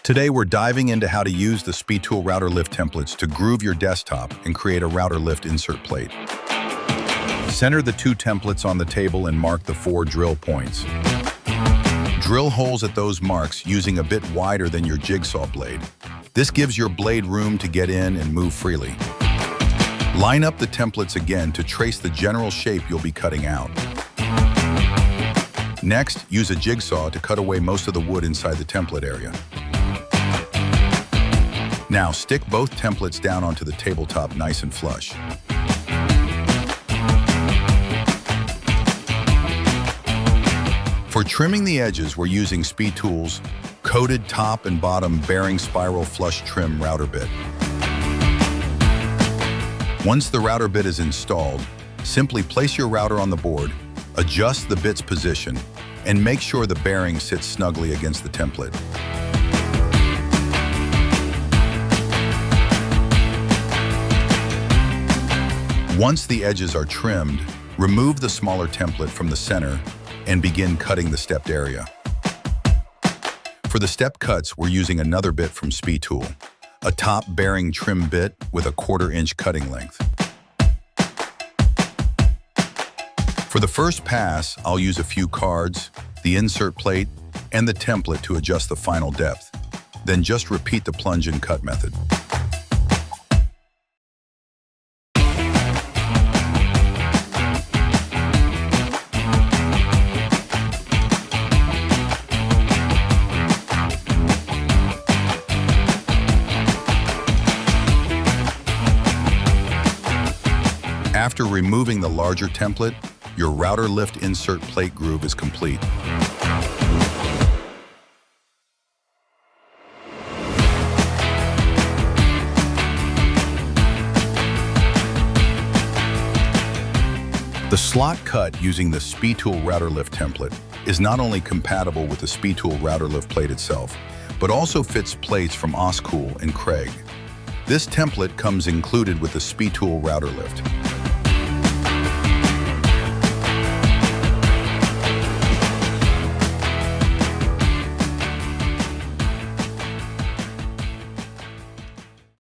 Today, we're diving into how to use the SpeTool Router Lift templates to groove your desktop and create a router lift insert plate. Center the two templates on the table and mark the 4 drill points. Drill holes at those marks using a bit wider than your jigsaw blade. This gives your blade room to get in and move freely. Line up the templates again to trace the general shape you'll be cutting out. Next, use a jigsaw to cut away most of the wood inside the template area. Now, stick both templates down onto the tabletop nice and flush. For trimming the edges, we're using SpeTool's coated top and bottom bearing spiral flush trim router bit. Once the router bit is installed, simply place your router on the board, adjust the bit's position, and make sure the bearing sits snugly against the template. Once the edges are trimmed, remove the smaller template from the center and begin cutting the stepped area. For the step cuts, we're using another bit from SpeTool, a top bearing trim bit with a 1/4 inch cutting length. For the first pass, I'll use a few cards, the insert plate, and the template to adjust the final depth. Then just repeat the plunge and cut method. After removing the larger template, your router lift insert plate groove is complete. The slot cut using the SpeTool Router Lift template is not only compatible with the SpeTool Router Lift plate itself, but also fits plates from Oskool and Kreg. This template comes included with the SpeTool Router Lift.